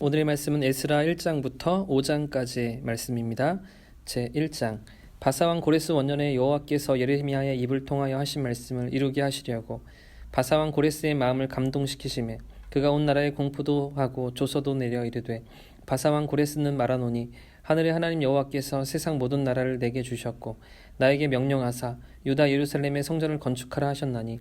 오늘의 말씀은 에스라 1장부터 5장까지의 말씀입니다. 제1장 바사왕 고레스 원년에 여호와께서 예레미야의 입을 통하여 하신 말씀을 이루게 하시려고 바사왕 고레스의 마음을 감동시키시매 그가 온 나라에 공포도 하고 조서도 내려 이르되 바사왕 고레스는 말하노니 하늘의 하나님 여호와께서 세상 모든 나라를 내게 주셨고 나에게 명령하사 유다 예루살렘의 성전을 건축하라 하셨나니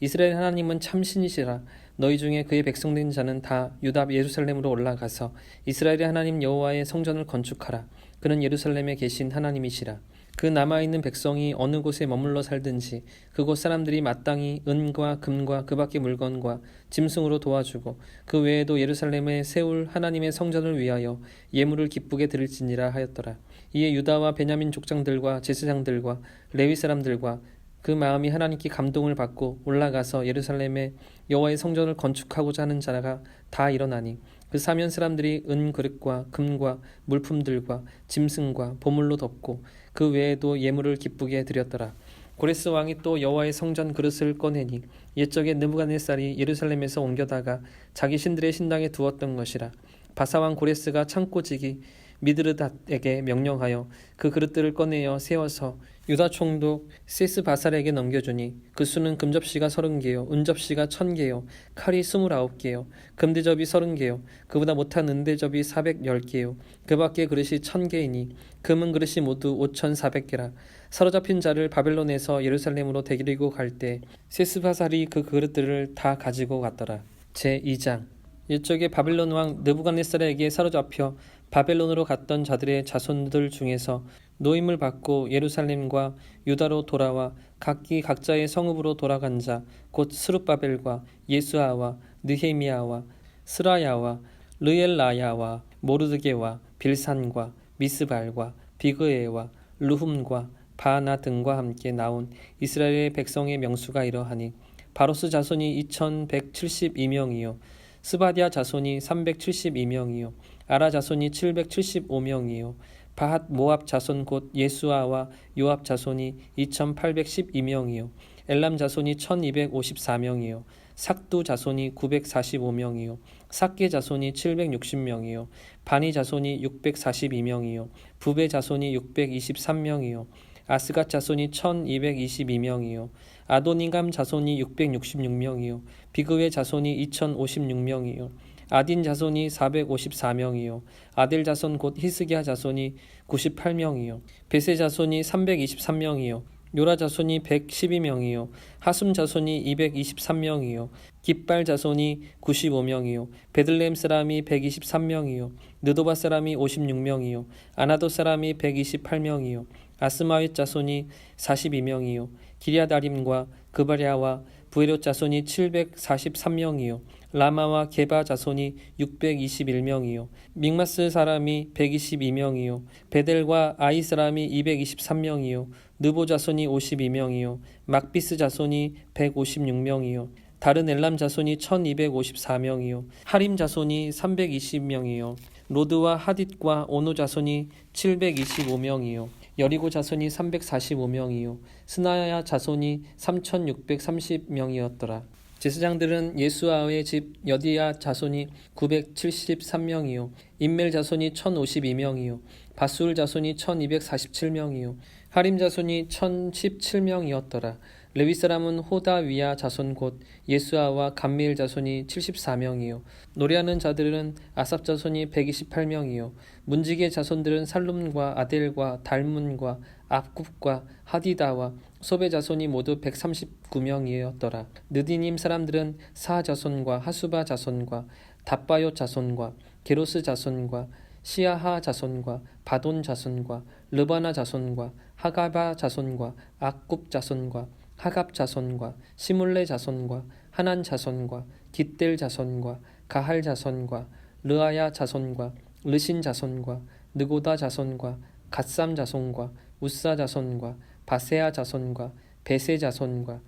이스라엘 하나님은 참신이시라. 너희 중에 그의 백성된 자는 다 유다 예루살렘으로 올라가서 이스라엘의 하나님 여호와의 성전을 건축하라. 그는 예루살렘에 계신 하나님이시라. 그 남아있는 백성이 어느 곳에 머물러 살든지 그곳 사람들이 마땅히 은과 금과 그 밖의 물건과 짐승으로 도와주고 그 외에도 예루살렘에 세울 하나님의 성전을 위하여 예물을 기쁘게 드릴지니라 하였더라. 이에 유다와 베냐민 족장들과 제사장들과 레위 사람들과 그 마음이 하나님께 감동을 받고 올라가서 예루살렘에 여호와의 성전을 건축하고자 하는 자가 다 일어나니 그 사면 사람들이 은 그릇과 금과 물품들과 짐승과 보물로 덮고 그 외에도 예물을 기쁘게 드렸더라. 고레스 왕이 또 여호와의 성전 그릇을 꺼내니 옛적에 느부갓네살이 예루살렘에서 옮겨다가 자기 신들의 신당에 두었던 것이라. 바사왕 고레스가 창고지기 미드르닷에게 명령하여 그 그릇들을 꺼내어 세워서 유다 총독 세스바살에게 넘겨주니 그 수는 금접시가 30개요 은접시가 1000개요 칼이 29개요 금대접이 30개요 그보다 못한 은대접이 410개요 그 밖에 그릇이 1000개이니 금은 그릇이 모두 5400개라. 사로잡힌 자를 바벨론에서 예루살렘으로 데리고 갈 때 세스바살이 그 그릇들을 다 가지고 갔더라. 제2장 옛적에 바벨론 왕 느부갓네살에게 사로잡혀 바벨론으로 갔던 자들의 자손들 중에서 노임을 받고 예루살렘과 유다로 돌아와 각기 각자의 성읍으로 돌아간 자 곧 스룹바벨과 예수아와 느헤미야와 스라야와 르엘라야와 모르드게와 빌산과 미스발과 비그에와 르훔과 바하나 등과 함께 나온 이스라엘의 백성의 명수가 이러하니 바로스 자손이 2172명이요 스바디아 자손이 372명이요 아라 자손이 775명이요 바핫 모압 자손 곧 예수아와 요압 자손이 2812명이요 엘람 자손이 1254명이요 삭두 자손이 945명이요 삭게 자손이 760명이요 바니 자손이 642명이요 부베 자손이 623명이요 아스갓 자손이 1222명이요 아도니감 자손이 666명이요 비그웨 자손이 2056명이요 아딘 자손이 454명이요 아델 자손 곧 히스기야 자손이 98명이요 베세 자손이 323명이요 요라 자손이 112명이요 하숨 자손이 223명이요 깃발 자손이 95명이요 베들레헴 사람이 123명이요 느도바 사람이 56명이요 아나도 사람이 128명이요 아스마웻 자손이 42명이요 기랴다림과 그바랴와 부에롯 자손이 743명이요 라마와 게바 자손이 621명이요 믹마스 사람이 122명이요 베델과 아이 사람이 223명이요 느보 자손이 52명이요 막비스 자손이 156명이요 다른 엘람 자손이 1254명이요 하림 자손이 320명이요 로드와 하딧과 오노 자손이 725명이요 여리고 자손이 345명이요 스나야 자손이 3630명이었더라. 제사장들은 예수아의 집 여디야 자손이 973명이요 임멜 자손이 1052명이요 바술 자손이 1247명이요 하림 자손이 1017명이었더라. 레위 사람은 호다위야 자손 곧 예수아와 감미엘 자손이 74명이요 노래하는 자들은 아삽 자손이 128명이요 문지기의 자손들은 살룸과 아델과 달문과 압굽과 하디다와 소베 자손이 모두 139명이었더라. 느디님 사람들은 사 자손과 하수바 자손과 답바요 자손과 게로스 자손과 시아하 자손과 바돈 자손과 르바나 자손과 하가바 자손과 악굽 자손과 하갑 자손과 시물레 자손과 하난 자손과 깃델 자손과 가할 자손과 르아야 자손과 르신 자손과 느고다 자손과 갓삼 자손과 우사 자손과 바세아 자손과 베세 자손과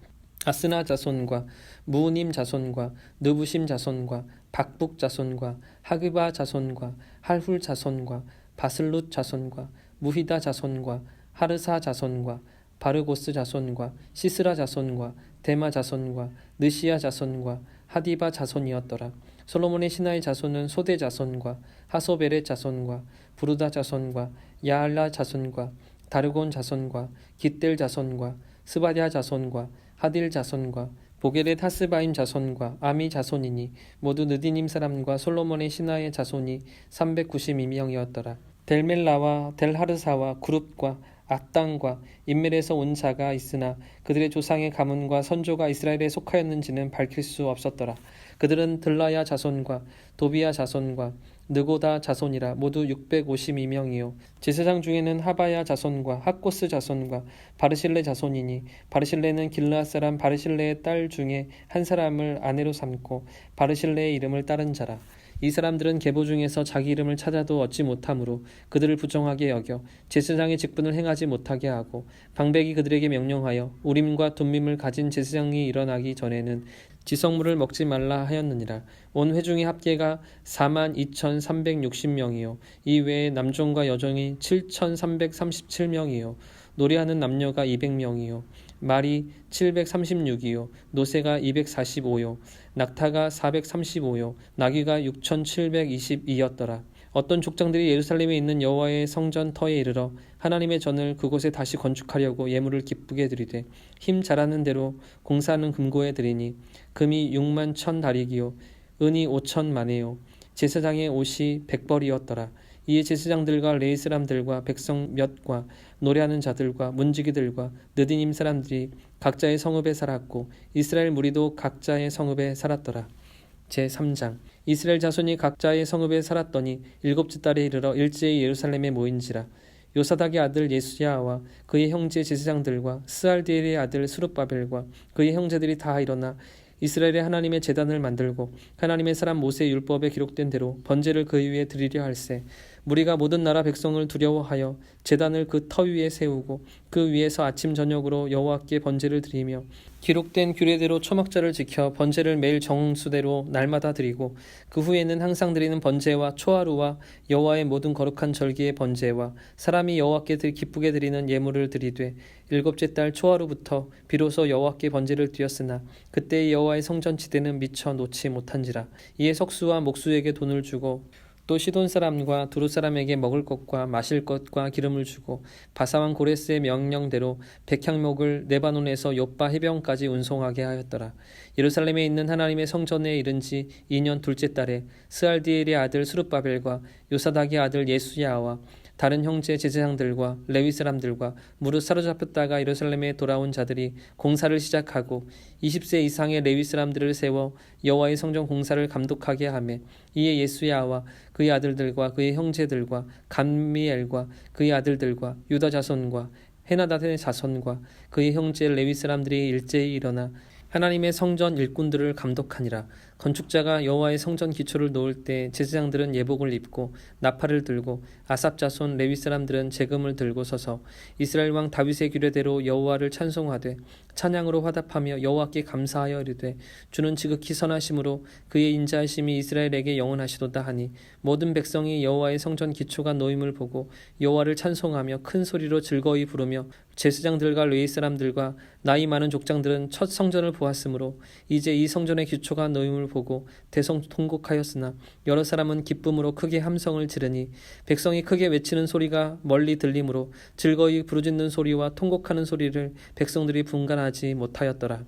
아스나 자손과 무우님 자손과 느부심 자손과 박북 자손과 하그바 자손과 할훌 자손과 바슬룻 자손과 무히다 자손과 하르사 자손과 바르고스 자손과 시스라 자손과 데마 자손과 느시아 자손과 하디바 자손이었더라. 솔로몬의 신하의 자손은 소대 자손과 하소베렛 자손과 부르다 자손과 야알라 자손과 다르곤 자손과 깃델 자손과 스바랴 자손과 하딜 자손과 보게렛 하스바임 자손과 아미 자손이니 모두 느디님 사람과 솔로몬의 신하의 자손이 392명이었더라. 델멜라와 델하르사와 구룹과 악당과 인멜에서 온 자가 있으나 그들의 조상의 가문과 선조가 이스라엘에 속하였는지는 밝힐 수 없었더라. 그들은 들라야 자손과 도비야 자손과 느고다 자손이라 모두 652명이요 제사장 중에는 하바야 자손과 학고스 자손과 바르실레 자손이니 바르실레는 길르앗 사람 바르실레의 딸 중에 한 사람을 아내로 삼고 바르실레의 이름을 따른 자라. 이 사람들은 계보 중에서 자기 이름을 찾아도 얻지 못하므로 그들을 부정하게 여겨 제사장의 직분을 행하지 못하게 하고 방백이 그들에게 명령하여 우림과 둠밈을 가진 제사장이 일어나기 전에는 지성물을 먹지 말라 하였느니라. 온 회중의 합계가 42,360명이요 이 외에 남종과 여종이 7,337명이요 노래하는 남녀가 200명이요 말이 736이요 노새가 245요 낙타가 435요 나귀가 6,722였더라. 어떤 족장들이 예루살렘에 있는 여호와의 성전 터에 이르러 하나님의 전을 그곳에 다시 건축하려고 예물을 기쁘게 드리되 힘 잘하는 대로 공사하는 금고에 드리니 금이 6만 1,000다리기요 은이 5천 마네요 제사장의 옷이 100벌이었더라. 이에 제사장들과 레위 사람들과 백성 몇과 노래하는 자들과 문지기들과 느디님 사람들이 각자의 성읍에 살았고 이스라엘 무리도 각자의 성읍에 살았더라. 제3장 이스라엘 자손이 각자의 성읍에 살았더니 7째 달에 이르러 일제히 예루살렘에 모인지라. 요사닥의 아들 예수야와 그의 형제 제사장들과 스알디엘의 아들 스룹바벨과 그의 형제들이 다 일어나 이스라엘의 하나님의 제단을 만들고 하나님의 사람 모세의 율법에 기록된 대로 번제를 그 위에 드리려 할세 무리가 모든 나라 백성을 두려워하여 제단을 그 터 위에 세우고 그 위에서 아침 저녁으로 여호와께 번제를 드리며 기록된 규례대로 초막절을 지켜 번제를 매일 정수대로 날마다 드리고 그 후에는 항상 드리는 번제와 초하루와 여호와의 모든 거룩한 절기의 번제와 사람이 여호와께 기쁘게 드리는 예물을 드리되 7째 달 초하루부터 비로소 여호와께 번제를 드렸으나 그때 여호와의 성전 지대는 미처 놓지 못한지라. 이에 석수와 목수에게 돈을 주고 또 시돈 사람과 두루 사람에게 먹을 것과 마실 것과 기름을 주고 바사왕 고레스의 명령대로 백향목을 레바논에서 욥바 해변까지 운송하게 하였더라. 예루살렘에 있는 하나님의 성전에 이른 지 2년 둘째 달에 스알디엘의 아들 스룹바벨과 요사닥의 아들 예수야와 다른 형제 제사장들과 레위 사람들과 무릇 사로잡혔다가 예루살렘에 돌아온 자들이 공사를 시작하고 20세 이상의 레위 사람들을 세워 여호와의 성전 공사를 감독하게 하며 이에 예수야와 그의 아들들과 그의 형제들과 감미엘과 그의 아들들과 유다 자손과 헤나닷의 자손과 그의 형제 레위 사람들이 일제히 일어나 하나님의 성전 일꾼들을 감독하니라. 건축자가 여호와의 성전 기초를 놓을 때 제사장들은 예복을 입고 나팔을 들고 아삽 자손 레위 사람들은 제금을 들고 서서 이스라엘 왕 다윗의 규례대로 여호와를 찬송하되 찬양으로 화답하며 여호와께 감사하여 이르되 주는 지극히 선하심으로 그의 인자하심이 이스라엘에게 영원하시도다 하니 모든 백성이 여호와의 성전 기초가 놓임을 보고 여호와를 찬송하며 큰 소리로 즐거이 부르며 제사장들과 레위 사람들과 나이 많은 족장들은 첫 성전을 보았으므로 이제 이 성전의 기초가 놓임을 보고 대성통곡하였으나 여러 사람은 기쁨으로 크게 함성을 지르니 백성이 크게 외치는 소리가 멀리 들리므로 즐거이 부르짖는 소리와 통곡하는 소리를 백성들이 분간하지 못하였더라.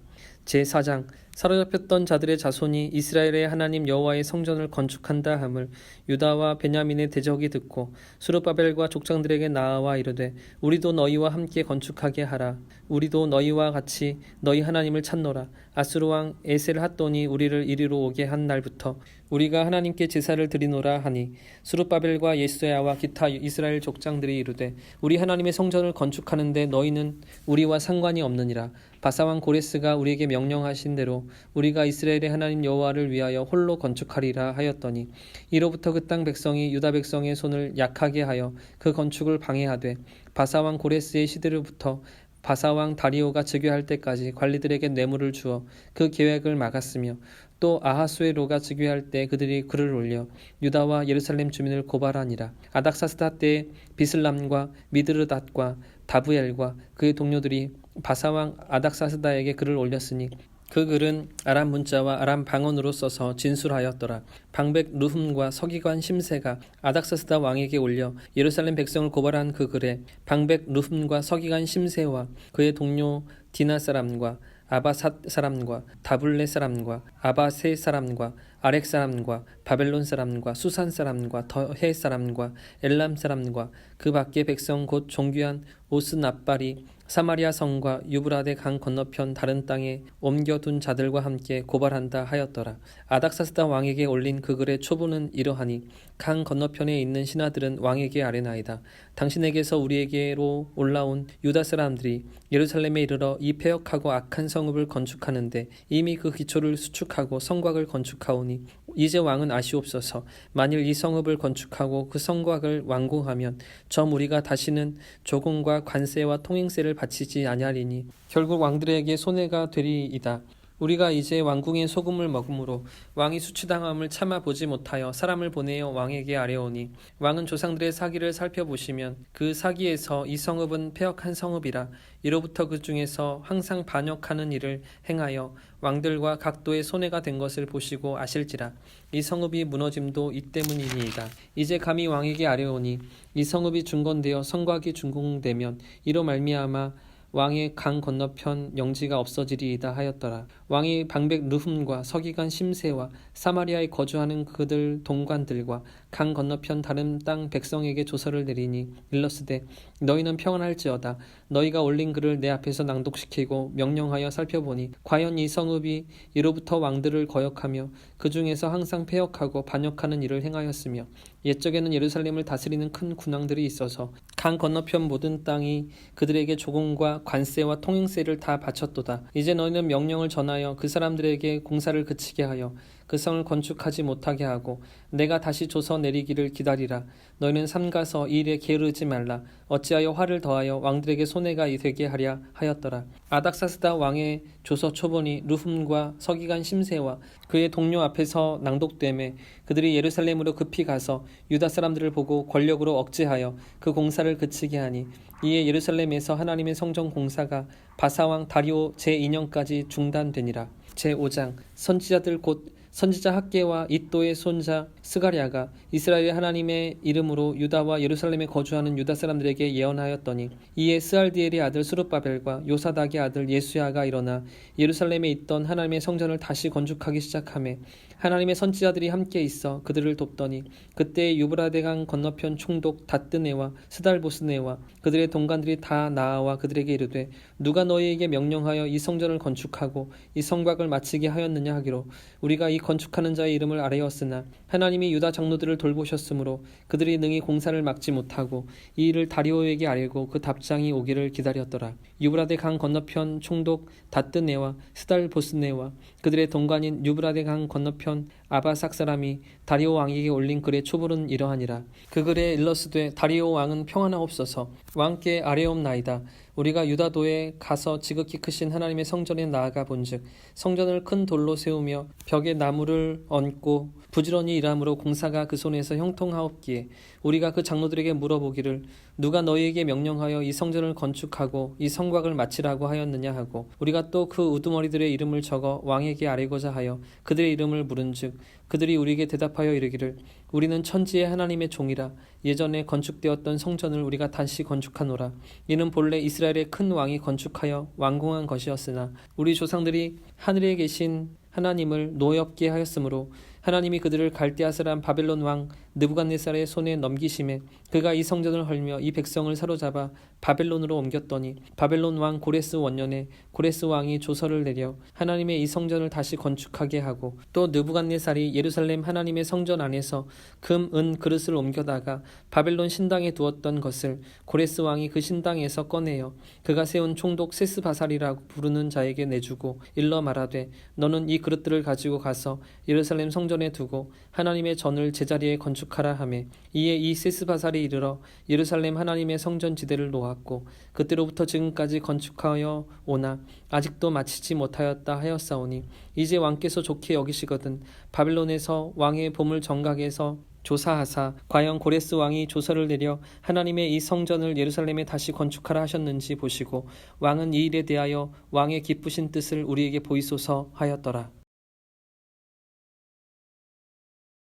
제4장 사로잡혔던 자들의 자손이 이스라엘의 하나님 여호와의 성전을 건축한다 함을 유다와 베냐민의 대적이 듣고 스룹바벨과 족장들에게 나아와 이르되 우리도 너희와 함께 건축하게 하라. 우리도 너희와 같이 너희 하나님을 찾노라. 아수르 왕 에셀핫돈이 우리를 이리로 오게 한 날부터 우리가 하나님께 제사를 드리노라 하니 스룹바벨과 예수야와 기타 이스라엘 족장들이 이르되 우리 하나님의 성전을 건축하는데 너희는 우리와 상관이 없느니라. 바사왕 고레스가 우리에게 명령하신 대로 우리가 이스라엘의 하나님 여호와를 위하여 홀로 건축하리라 하였더니 이로부터 그 땅 백성이 유다 백성의 손을 약하게 하여 그 건축을 방해하되 바사왕 고레스의 시대로부터 바사왕 다리오가 즉위할 때까지 관리들에게 뇌물을 주어 그 계획을 막았으며 또 아하수에로가 즉위할 때 그들이 글을 올려 유다와 예루살렘 주민을 고발하니라. 아닥사스다 때 비슬람과 미드르닷과 다부엘과 그의 동료들이 바사왕 아닥사스다에게 글을 올렸으니 그 글은 아람 문자와 아람 방언으로 써서 진술하였더라. 방백 르훔과 서기관 심세가 아닥사스다 왕에게 올려 예루살렘 백성을 고발한 그 글에 방백 르훔과 서기관 심세와 그의 동료 디나 사람과 아바삿 사람과 다블레 사람과 아바세 사람과 아렉 사람과 바벨론 사람과 수산 사람과 더해 사람과 엘람 사람과 그 밖의 백성 곧 종귀한 오스납발이 사마리아 성과 유브라데 강 건너편 다른 땅에 옮겨둔 자들과 함께 고발한다 하였더라. 아닥사스다 왕에게 올린 그 글의 초부는 이러하니 강 건너편에 있는 신하들은 왕에게 아뢰나이다. 당신에게서 우리에게로 올라온 유다 사람들이 예루살렘에 이르러 이 패역하고 악한 성읍을 건축하는데 이미 그 기초를 수축하고 성곽을 건축하오니 이제 왕은 아시옵소서. 만일 이 성읍을 건축하고 그 성곽을 완공하면 저 무리가 다시는 조공과 관세와 통행세를 바치지 아니하리니 결국 왕들에게 손해가 되리이다. 우리가 이제 왕궁의 소금을 먹음으로 왕이 수치당함을 참아보지 못하여 사람을 보내어 왕에게 아뢰오니 왕은 조상들의 사기를 살펴보시면 그 사기에서 이 성읍은 패역한 성읍이라 이로부터 그 중에서 항상 반역하는 일을 행하여 왕들과 각도의 손해가 된 것을 보시고 아실지라. 이 성읍이 무너짐도 이 때문이니이다. 이제 감히 왕에게 아뢰오니 이 성읍이 중건되어 성곽이 준공되면 이로 말미암아 왕의 강 건너편 영지가 없어지리이다 하였더라. 왕이 방백 르훔과 서기관 심세와 사마리아에 거주하는 그들 동관들과 강 건너편 다른 땅 백성에게 조서를 내리니 일러스되 너희는 평안할지어다. 너희가 올린 글을 내 앞에서 낭독시키고 명령하여 살펴보니 과연 이 성읍이 이로부터 왕들을 거역하며 그 중에서 항상 패역하고 반역하는 일을 행하였으며 옛적에는 예루살렘을 다스리는 큰 군왕들이 있어서 강 건너편 모든 땅이 그들에게 조공과 관세와 통행세를 다 바쳤도다. 이제 너희는 명령을 전하여 그 사람들에게 공사를 그치게 하여 그 성을 건축하지 못하게 하고 내가 다시 조서 내리기를 기다리라. 너희는 삼가서 이 일에 게으르지 말라. 어찌하여 화를 더하여 왕들에게 손해가 되게 하랴 하였더라. 아닥사스다 왕의 조서 초본이 르훔과 서기관 심세와 그의 동료 앞에서 낭독되매 그들이 예루살렘으로 급히 가서 유다 사람들을 보고 권력으로 억제하여 그 공사를 그치게 하니 이에 예루살렘에서 하나님의 성전 공사가 바사왕 다리오 제2년까지 중단되니라. 제5장 선지자들 곧 선지자 학개와 이또의 손자 스가랴가 이스라엘의 하나님의 이름으로 유다와 예루살렘에 거주하는 유다 사람들에게 예언하였더니 이에 스알디엘의 아들 스룹바벨과 요사닥의 아들 예수야가 일어나 예루살렘에 있던 하나님의 성전을 다시 건축하기 시작하며 하나님의 선지자들이 함께 있어 그들을 돕더니 그때 유브라데강 건너편 총독 다뜨네와 스달보스네와 그들의 동관들이 다 나아와 그들에게 이르되 누가 너희에게 명령하여 이 성전을 건축하고 이 성곽을 마치게 하였느냐 하기로 우리가 이 건축하는 자의 이름을 아뢰었으나 하나님이 유다 장로들을 돌보셨으므로 그들이 능히 공사를 막지 못하고 이 일을 다리오에게 아뢰고 그 답장이 오기를 기다렸더라. 유브라데 강 건너편 총독 다뜨네와 스달보스네와 그들의 동관인 유브라데 강 건너편 아바삭 사람이 다리오 왕에게 올린 글의 초본은 이러하니라. 그 글에 일러스되 다리오 왕은 평안하옵소서. 왕께 아뢰옵나이다. 우리가 유다도에 가서 지극히 크신 하나님의 성전에 나아가 본즉 성전을 큰 돌로 세우며 벽에 나무를 얹고 부지런히 일함으로 공사가 그 손에서 형통하옵기에 우리가 그 장로들에게 물어보기를 누가 너희에게 명령하여 이 성전을 건축하고 이 성곽을 마치라고 하였느냐 하고 우리가 또 그 우두머리들의 이름을 적어 왕에게 아뢰고자 하여 그들의 이름을 물은즉 그들이 우리에게 대답하여 이르기를 우리는 천지의 하나님의 종이라 예전에 건축되었던 성전을 우리가 다시 건축하노라. 이는 본래 이스라엘의 큰 왕이 건축하여 완공한 것이었으나 우리 조상들이 하늘에 계신 하나님을 노엽게 하였으므로 하나님이 그들을 갈대아 사람 바벨론 왕 느부갓네살의 손에 넘기심에 그가 이 성전을 헐며 이 백성을 사로잡아 바벨론으로 옮겼더니 바벨론 왕 고레스 원년에 고레스 왕이 조서를 내려 하나님의 이 성전을 다시 건축하게 하고 또 느부갓네살이 예루살렘 하나님의 성전 안에서 금, 은 그릇을 옮겨다가 바벨론 신당에 두었던 것을 고레스 왕이 그 신당에서 꺼내어 그가 세운 총독 세스바살이라고 부르는 자에게 내주고 일러 말하되 너는 이 그릇들을 가지고 가서 예루살렘 성전에 두고 하나님의 전을 제자리에 건축하라 하며 이에 이 세스바살이 이르러 예루살렘 하나님의 성전 지대를 놓았고 그때로부터 지금까지 건축하여 오나 아직도 마치지 못하였다 하였사오니 이제 왕께서 좋게 여기시거든 바벨론에서 왕의 보물 정각에서 조사하사 과연 고레스 왕이 조서를 내려 하나님의 이 성전을 예루살렘에 다시 건축하라 하셨는지 보시고 왕은 이 일에 대하여 왕의 기쁘신 뜻을 우리에게 보이소서 하였더라.